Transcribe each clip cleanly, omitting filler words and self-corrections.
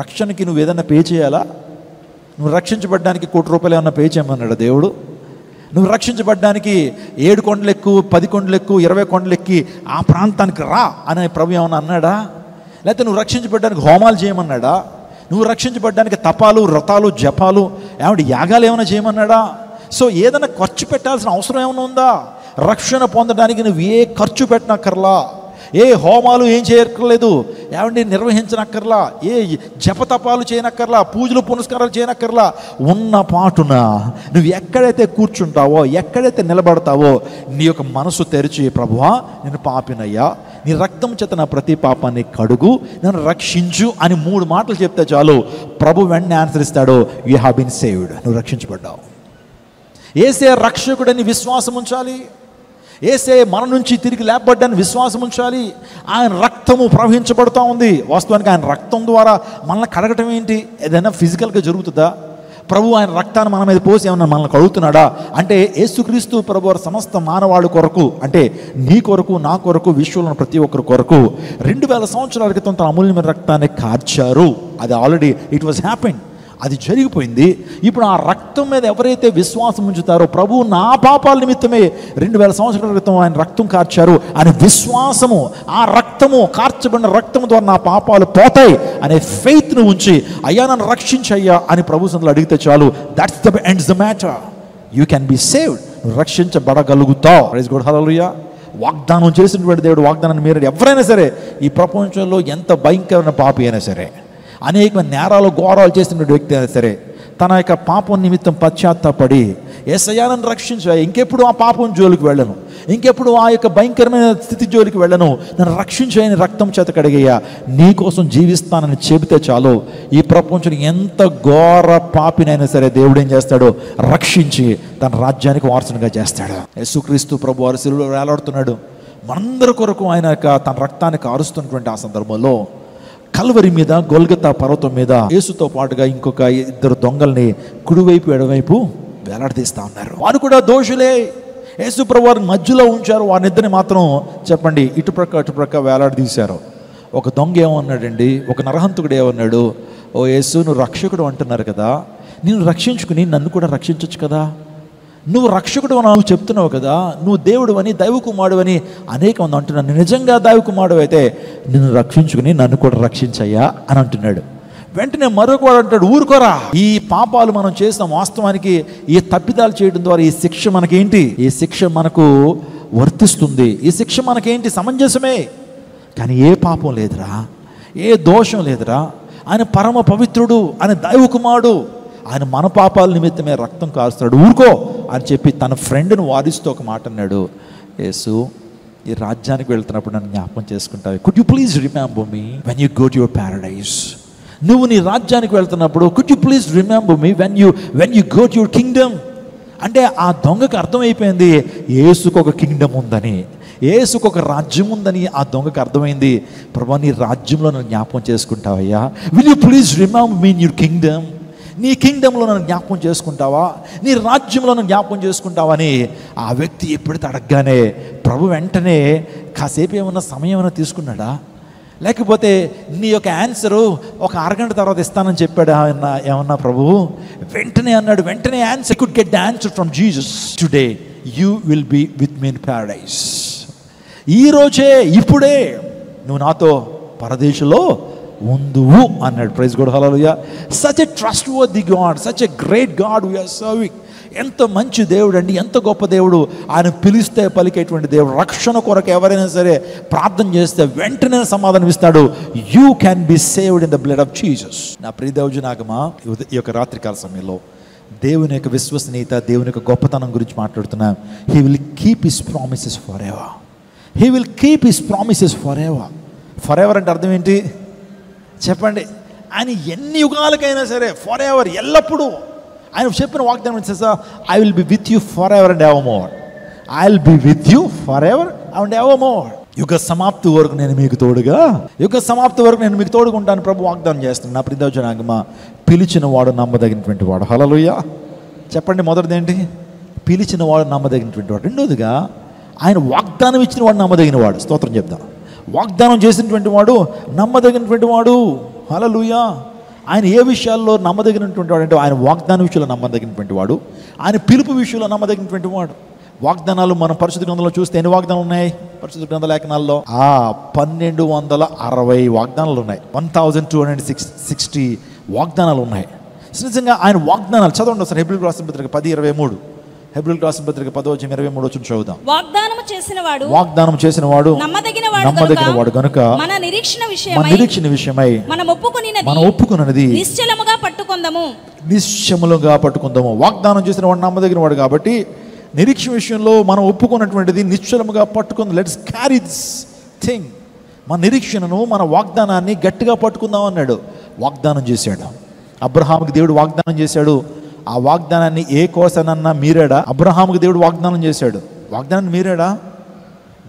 రక్షణకి నువ్వు ఏదైనా పే చేయాలా? నువ్వు రక్షించబడ్డానికి ₹1 ఏమన్నా పే చేయమన్నాడు దేవుడు? నువ్వు రక్షించబడ్డానికి 7 కొండలు ఎక్కు, 10 కొండలు ఎక్కు, 20 కొండలు ఎక్కి ఆ ప్రాంతానికి రా అనే ప్రభు ఏమన్నా అన్నాడా? లేకపోతే నువ్వు రక్షించబడ్డానికి హోమాలు చేయమన్నాడా? నువ్వు రక్షించబడ్డానికి తపాలు, వ్రతాలు, జపాలు, యాగాలు ఏమైనా చేయమన్నాడా? సో ఏదైనా ఖర్చు పెట్టాల్సిన అవసరం ఏమైనా ఉందా? రక్షణ పొందడానికి నువ్వు ఏ ఖర్చు పెట్టనక్కర్లా, ఏ హోమాలు ఏం చేయక్కర్లేదు, నిర్వహించనక్కర్లా, ఏ జపతపాలు చేయనక్కర్లా, పూజలు పునస్కారాలు చేయనక్కర్లా. ఉన్న పాటున నువ్వు ఎక్కడైతే కూర్చుంటావో, ఎక్కడైతే నిలబడతావో నీ యొక్క మనసు తెరిచి, ప్రభువా నేను పాపినయ్యా, నీ రక్తం చేత నా ప్రతి పాపాన్ని కడుగు, నన్ను రక్షించు అని 3 మాటలు చెప్తే చాలు, ప్రభు వెంటనే ఆన్సర్ ఇస్తాడు, యూ హ్యావ్ బీన్ సేవ్డ్, నువ్వు రక్షించబడ్డావు. యేసే రక్షకుడని విశ్వాసం ఉంచాలి. యేసే మన నుంచి తిరిగి లేపబడ్డాన్ని విశ్వాసం ఉంచాలి. ఆయన రక్తము ప్రవహించబడుతూ ఉంది. వాస్తవానికి ఆయన రక్తం ద్వారా మనల్ని కడగటం ఏంటి? ఏదైనా ఫిజికల్గా జరుగుతుందా? ప్రభు ఆయన రక్తాన్ని మన మీద పోసి ఏమన్నా మనల్ని కడుగుతున్నాడా? అంటే యేసుక్రీస్తు ప్రభు వారు సమస్త మానవాళి కొరకు, అంటే నీ కొరకు, నా కొరకు, విశ్వంలో ప్రతి ఒక్కరి కొరకు 2000 సంవత్సరాల క్రితం తన అమూల్యమైన రక్తాన్ని కార్చారు. అది ఆల్రెడీ ఇట్ వాజ్ హ్యాపెన్, అది జరిగిపోయింది. ఇప్పుడు ఆ రక్తం మీద ఎవరైతే విశ్వాసం ఉంచుతారో, ప్రభు నా పాపాల నిమిత్తమే 2000 సంవత్సరాల క్రితం ఆయన రక్తం కార్చారు అనే విశ్వాసము, ఆ రక్తము, కార్చబడిన రక్తము ద్వారా నా పాపాలు పోతాయి అనే ఫెయిత్ను ఉంచి, అయ్యా నన్ను రక్షించయ్యా అని ప్రభు సన్నిధిలో అడిగితే చాలు, that's the ends the matter. You can be saved, రక్షించబడగలుగుతావు. Praise God, hallelujah. వాగ్దానం చేసినటువంటి దేవుడు వాగ్దానాన్ని మీరు ఎవరైనా సరే, ఈ ప్రపంచంలో ఎంత భయంకరమైన పాపి అయినా సరే, అనేకమైన నేరాలు ఘోరాలు చేసిన వ్యక్తి అయినా సరే, తన యొక్క పాపం నిమిత్తం పశ్చాత్తాపడి యేసయ్యా నన్ను రక్షించు, ఇంకెప్పుడు ఆ పాపం జోలికి వెళ్ళను, ఇంకెప్పుడు ఆ యొక్క భయంకరమైన స్థితి జోలికి వెళ్ళను, నన్ను రక్షించని రక్తం చేత కడిగయ్యా, నీ కోసం జీవిస్తానని చెబితే చాలు, ఈ ప్రపంచం ఎంత ఘోర పాపినైనా సరే దేవుడు ఏం చేస్తాడో రక్షించి తన రాజ్యానికి వారసునిగా చేస్తాడు. యేసుక్రీస్తు ప్రభు వారు శిలువలో వేలాడుతున్నాడు. మనందరి కొరకు ఆయన తన రక్తాన్ని కారుస్తున్నటువంటి ఆ సందర్భంలో కల్వరి మీద, గొల్గతా పర్వతం మీద యేసుతో పాటుగా ఇంకొక 2 దొంగల్ని కుడివైపు ఎడవైపు వేలాడదీస్తా ఉన్నారు. వారు కూడా దోషులే. యేసు ప్రభు వారిని మధ్యలో ఉంచారు. వారినిద్దరిని మాత్రం చెప్పండి ఇటుప్రక్క వేలాడదీశారు. ఒక దొంగ ఏమన్నాడండి, ఒక నరహంతకుడు ఏమన్నాడు, ఓ యేసు నువ్వు రక్షకుడు అంటున్నారు కదా, నేను రక్షించుకుని నన్ను కూడా రక్షించవచ్చు కదా, నువ్వు రక్షకుడు అని నువ్వు చెప్తున్నావు కదా, నువ్వు దేవుడు అని, దైవ కుమారుడు అని అనేక మంది అంటున్నాను, నిజంగా దైవ కుమారుడు అయితే నిన్ను రక్షించుకుని నన్ను కూడా రక్షించయ్యా అని అంటున్నాడు. వెంటనే మరొకవాడు అంటాడు, ఊరుకోరా, ఈ పాపాలు మనం చేస్తాం, వాస్తవానికి ఈ తప్పిదాలు చేయడం ద్వారా ఈ శిక్ష మనకేంటి, ఈ శిక్ష మనకు వర్తిస్తుంది, ఈ శిక్ష మనకేంటి, సమంజసమే, కానీ ఏ పాపం లేదురా, ఏ దోషం లేదురా, ఆయన పరమ పవిత్రుడు, ఆయన దైవ కుమారుడు, ఆయన మన పాపాల నిమిత్తమే రక్తం కారుస్తాడు, ఊరుకో అని చెప్పి తన ఫ్రెండ్ను వారిస్తూ ఒక మాట అన్నాడు, యేసు ఈ రాజ్యానికి వెళ్తున్నప్పుడు నన్ను జ్ఞాపకం చేసుకుంటావు, could you please remember me when you go to your Paradise. నువ్వు నీ రాజ్యానికి వెళ్తున్నప్పుడు could you please remember me when you go to your Kingdom. అంటే ఆ దొంగకు అర్థమైపోయింది యేసుకు ఒక కింగ్డమ్ ఉందని, యేసుకు ఒక రాజ్యం ఉందని ఆ దొంగకు అర్థమైంది. ప్రభా నీ రాజ్యంలో నన్ను జ్ఞాపకం చేసుకుంటావయ్యా, will you please remember me in your kingdom. నీ కింగ్డమ్లో నన్ను జ్ఞాపకం చేసుకుంటావా, నీ రాజ్యంలో నన్ను జ్ఞాపకం చేసుకుంటావా అని ఆ వ్యక్తి ఎప్పుడైతే అడగగానే ప్రభు వెంటనే కాసేపు ఏమన్నా సమయం ఏమైనా తీసుకున్నాడా, లేకపోతే నీ యొక్క ఆన్సరు ఒక అరగంట తర్వాత ఇస్తానని చెప్పాడు ఏమన్నా ప్రభు? వెంటనే అన్నాడు, వెంటనే answer could get the answer from Jesus, today you will be with me in paradise. ఈరోజే, ఇప్పుడే నువ్వు నాతో పరదేశంలో ఉందువు అన్నాడు. Praise God, hallelujah. Such a trustworthy God, such a great God we are serving. ఎంత మంచి దేవుడు అండి, ఎంత గొప్ప దేవుడు. ఆయన పిలిస్తే పలికేటువంటి దేవుడు. రక్షణ కొరకు ఎవరైనా సరే ప్రార్థన చేస్తే వెంటనే సమాధానం ఇస్తాడు. You can be saved in the blood of Jesus. నా ప్రియ దైవజనాగమా, ఈ యొక్క రాత్రికాల సమయంలో దేవుని యొక్క విశ్వసనీయత, దేవుని యొక్క గొప్పతనం గురించి మాట్లాడుతున్నా. He will keep his promises for ever. He will keep his promises for ever. For ever అంటే అర్థం ఏంటి చెప్పండి? ఆయన ఎన్ని యుగాలకైనా సరే ఫర్ ఎవర్, ఎల్లప్పుడూ ఆయన చెప్పిన వాగ్దానం చేసా, I will be with you for ever and ever more. I will be with you for ever and ever more. యుగ సమాప్తి వరకు నేను మీకు తోడుగా, యుగ సమాప్తి వరకు నేను మీకు తోడుగా ఉంటాను ప్రభు వాగ్దానం చేస్తున్నాను. నా ప్రియ జనాంగమా, పిలిచిన వాడు నమ్మదగినటువంటి వాడు. హల్లెలూయా చెప్పండి. మొదటిది ఏంటి? పిలిచిన వాడు నమ్మదగినటువంటి వాడు. రెండోదిగా ఆయన వాగ్దానం ఇచ్చిన వాడు నమ్మదగిన వాడు. స్తోత్రం చెప్తాను. వాగ్దానం చేసినటువంటి వాడు నమ్మదగినటువంటి వాడు. హల్లెలూయా. ఆయన ఏ విషయాల్లో నమ్మదగినటువంటి వాడు అంటే ఆయన వాగ్దాన విషయంలో నమ్మదగినటువంటి వాడు, ఆయన పిలుపు విషయంలో నమ్మదగినటువంటి వాడు. వాగ్దానాలు మనం పరిశుద్ధ గ్రంథంలో చూస్తే ఎన్ని వాగ్దానాలు ఉన్నాయి? పరిశుద్ధ గ్రంథ లేఖనాల్లో 1260 వాగ్దానాలు ఉన్నాయి. 1260 వాగ్దానాలు ఉన్నాయి. నిజంగా ఆయన వాగ్దానాలు చదవండి ఒకసారి. హెబ్రీయులకు రాసిన పత్రిక 10:23, హెబ్రీయులకు రాసిన పత్రిక 10:23 చదువుదాం. వాగ్దానం చేసిన వాడు నమ్మదగిన వాడు గనుక మన నిరీక్షణ విషయమై మనం ఒప్పుకున్నది నిశ్చలముగా పట్టుకుందాము. వాగ్దానం చేసిన వాడు నమ్మదగిన వాడు కాబట్టి నిరీక్షణ విషయంలో మనం ఒప్పుకున్నటువంటిది నిశ్చలముగా పట్టుకుందాం. Let's carry this thing. మన నిరీక్షణను, మన వాగ్దానాన్ని గట్టిగా పట్టుకుందాం అన్నాడు. వాగ్దానం చేశాడు. అబ్రహాముకి దేవుడు వాగ్దానం చేశాడు. ఆ వాగ్దానాన్ని ఏ కోసనన్నా మీరాడా? అబ్రహాముకి దేవుడు వాగ్దానం చేశాడు. వాగ్దానాన్ని మీరాడా?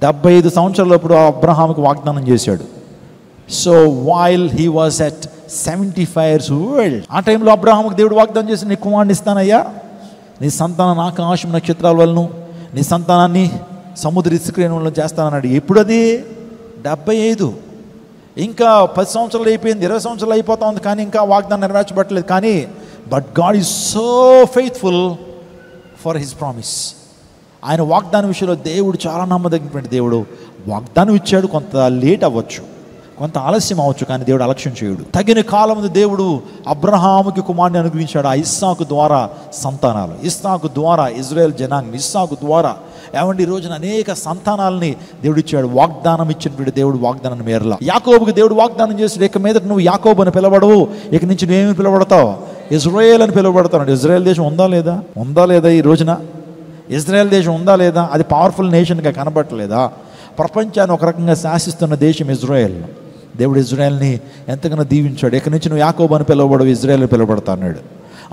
75 సంవత్సరాలప్పుడు అబ్రహాముకి వాగ్దానం చేశాడు. So while he was at 75 years old, ఆ టైంలో అబ్రహాముకి దేవుడు వాగ్దానం చేసి నీ కుమారుని ఇస్తానయ్యా, నీ సంతానాన్ని ఆకాశం నక్షత్రాల వలన, నీ సంతానాన్ని సముద్ర ఇసుకరేణుల వలన చేస్తానన్నాడు. ఎప్పుడు అది? 75. ఇంకా 10 సంవత్సరాలు అయిపోయింది, 20 సంవత్సరాలు అయిపోతా ఉంది, కానీ ఇంకా వాగ్దానం నెరవేర్చబట్టలేదు. కానీ but God is so faithful for his promise. ఆయన వాగ్దానం విషయంలో దేవుడు చాలా నమ్మదగినటువంటి దేవుడు. వాగ్దానం ఇచ్చాడు, కొంత లేట్ అవ్వచ్చు, కొంత ఆలస్యం అవ్వచ్చు, కానీ దేవుడు అలక్ష్యం చేయడు. తగిన కాలం దేవుడు అబ్రహాముకి కుమారుని అనుగ్రహించాడు. ఆ ఇస్సాకు ద్వారా సంతానాలు, ఇస్సాకు ద్వారా ఇజ్రాయెల్ జనాంగం, ఇస్సాకు ద్వారా ఏమండి ఈ రోజున అనేక సంతానాలని దేవుడు ఇచ్చాడు. వాగ్దానం ఇచ్చినటువంటి దేవుడు వాగ్దానాన్ని మేరలా. యాకోబుకి దేవుడు వాగ్దానం చేశాడు, ఇక మీద నువ్వు యాకోబు అని పిలవడవు, ఇక నుంచి నువ్వేమి పిలవడతావు? ఇజ్రాయేల్ అని పిలువబడతాడు. ఇజ్రాయెల్ దేశం ఉందా లేదా? ఈ రోజున ఇజ్రాయెల్ దేశం ఉందా లేదా? అది పవర్ఫుల్ నేషన్గా కనబడట్లేదా? ప్రపంచాన్ని ఒక రకంగా శాసిస్తున్న దేశం ఇజ్రాయెల్. దేవుడు ఇజ్రాయెల్ని ఎంతగానో దీవించాడు. ఇక నుంచి నువ్వు యాకోబు అని పిలువబడవు, ఇజ్రాయెల్ పిలువబడతా అన్నాడు.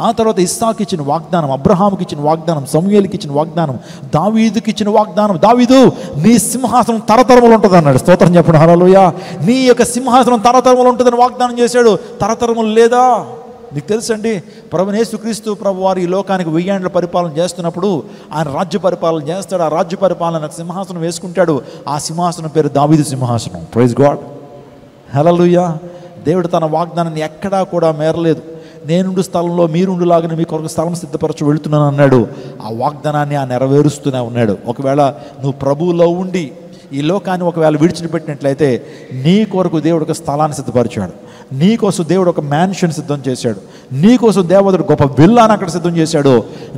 ఆ తర్వాత ఇస్సాకు ఇచ్చిన వాగ్దానం, అబ్రహాముకి ఇచ్చిన వాగ్దానం, సమూయేలుకి ఇచ్చిన వాగ్దానం, దావీదుకి ఇచ్చిన వాగ్దానం. దావీదు నీ సింహాసనం తరతరములు ఉంటుంది అన్నాడు. స్తోత్రం చెప్పండి హల్లెలూయా. నీ యొక్క సింహాసనం తరతరములు ఉంటుందని వాగ్దానం చేశాడు. తరతరములు లేదా? మీకు తెలుసండి, ప్రభువైన యేసుక్రీస్తు ప్రభు వారు ఈ లోకానికి 1000 ఏళ్ల పరిపాలన చేస్తున్నప్పుడు ఆయన రాజ్య పరిపాలన చేస్తాడు. ఆ రాజ్య పరిపాలన సింహాసనం వేసుకుంటాడు. ఆ సింహాసనం పేరు దావీదు సింహాసనం. ప్రైజ్ గాడ్, హల్లెలూయా. దేవుడు తన వాగ్దానాన్ని ఎక్కడా కూడా మేరలేదు. నేనుండు స్థలంలో మీరుండులాగానే మీ కొరకు స్థలం సిద్ధపరచు వెళుతున్నాను అన్నాడు. ఆ వాగ్దానాన్ని ఆ నెరవేరుస్తూనే ఉన్నాడు. ఒకవేళ నువ్వు ప్రభువులో ఉండి ఈ లోకాన్ని ఒకవేళ విడిచిపెట్టినట్లయితే నీ కొరకు దేవుడు ఒక స్థలాన్ని సిద్ధపరిచాడు. నీకోసం దేవుడు ఒక మ్యాన్షన్ సిద్ధం చేశాడు. నీకోసం దేవదుడు గొప్ప విల్లాన్ని అక్కడ సిద్ధం చేశాడు.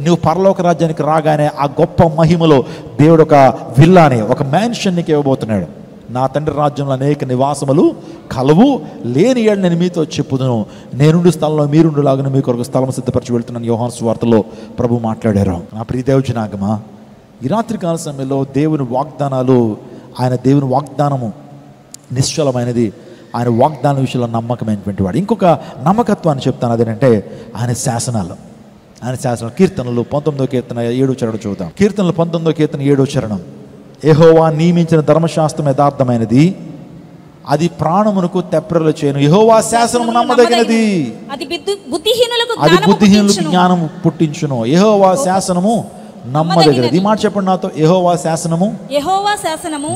నువ్వు పరలోక రాజ్యానికి రాగానే ఆ గొప్ప మహిమలో దేవుడు ఒక విల్లాని, ఒక మ్యాన్షన్ నీకు ఇవ్వబోతున్నాడు. నా తండ్రి రాజ్యంలో అనేక నివాసములు కలవు, లేని ఏడు నేను మీతో చెప్పుదును. నేనుండు స్థలంలో మీరుండులాగానే మీ కొరకు స్థలం సిద్ధపరిచి వెళ్తున్నాను. యోహాను సువార్తలో ప్రభు మాట్లాడారు. నా ప్రియ దేవుజనాగమా, ఈ రాత్రికాల సమయంలో దేవుని వాగ్దానాలు, ఆయన దేవుని వాగ్దానము నిశ్చలమైనది. ఆయన వాగ్దాన విషయంలో నమ్మకమైనటువంటి వాడు. ఇంకొక నమ్మకత్వాన్ని చెప్తాను, అదేంటంటే ఆయన శాసనాలు. కీర్తనలు 19వ కీర్తన 7వ చరణం చూద్దాం. కీర్తనలు 19వ కీర్తన 7వ చరణం. యెహోవా నియమించిన ధర్మశాస్త్రం యథార్థమైనది, అది ప్రాణమునకు తెప్రలు చేయను. యెహోవా శాసనము నమ్మదగినది, అది బుద్ధిహీనులకు జ్ఞానం పుట్టించును. యెహోవా శాసనము నమ్మదగినది. ఈ మాట చెప్పండి నాతో, యెహోవా శాసనము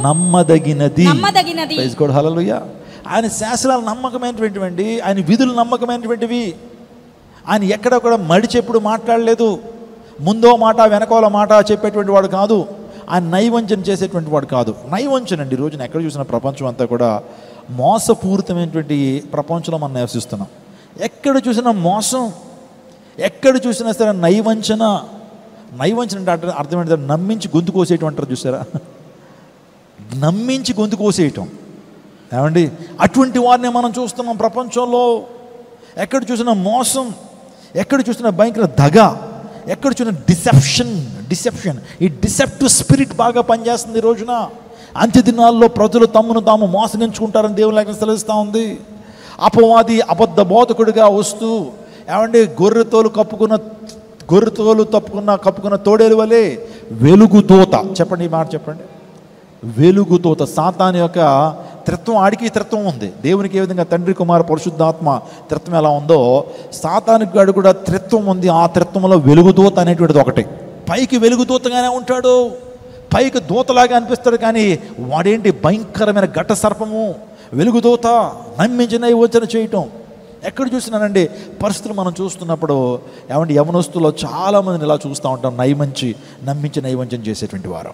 నమ్మదగినది. ప్రైజ్ గాడ్, హల్లెలూయా. ఆయన శాసనాలు నమ్మకమైనటువంటివి, ఆయన విధులు నమ్మకమైనటువంటివి. ఆయన ఎక్కడ కూడా మడిచెప్పుడు మాట్లాడలేదు. ముందో మాట వెనకాల మాట చెప్పేటువంటి వాడు కాదు. ఆయన నైవంచన చేసేటువంటి వాడు కాదు. నైవంచన అండి, రోజున ఎక్కడ చూసిన ప్రపంచం అంతా కూడా మోసపూరితమైనటువంటి ప్రపంచంలో మనం నివసిస్తున్నాం. ఎక్కడ చూసినా మోసం, ఎక్కడ చూసినా సరే నైవంచన. నైవంచన అంటే అర్థం ఏంటంటే నమ్మించి గొంతు కోసేయటం అంటారు చూసారా? నమ్మించి గొంతు కోసేయటం. ఏమండి, అటువంటి వారిని మనం చూస్తున్నాం ప్రపంచంలో. ఎక్కడ చూసినా మోసం, ఎక్కడ చూసినా భయంకర దగ, ఎక్కడ చూసినా డిసెప్షన్. ఈ డిసెప్టివ్ స్పిరిట్ బాగా పనిచేస్తుంది ఈ రోజున. అంత్య దినాల్లో ప్రజలు తమను తాము మోసగించుకుంటారని దేవుని లేఖనం సెలవిస్తూ ఉంది. అపవాది అబద్ధ బోధకుడిగా వస్తూ, ఏమండి, గొర్రెతోలు కప్పుకున్న తోడేలు వలె వెలుగుదూత. చెప్పండి, ఈ మాట చెప్పండి. వెలుగుదూత. సాతాను యొక్క త్రిత్వం, ఆడికి త్రిత్వం ఉంది. దేవునికి ఏ విధంగా తండ్రి కుమార పరిశుద్ధాత్మ త్రిత్వం ఎలా ఉందో, సాతానికి గాడు కూడా త్రిత్వం ఉంది. ఆ త్రిత్వంలో వెలుగుదూత అనేటువంటిది ఒకటి. పైకి వెలుగుదూతగానే ఉంటాడు, పైకి దూతలాగా అనిపిస్తాడు, కానీ వాడేంటి భయంకరమైన ఘట సర్పము. వెలుగుదూత నమ్మించిన యోచన చేయటం. ఎక్కడ చూసినానండి పరిస్థితులు మనం చూస్తున్నప్పుడు ఏమంటే యవనస్తుల్లో చాలామందిని ఇలా చూస్తూ ఉంటాం, నమ్మించి నైవంచన చేసేటువంటి వారు.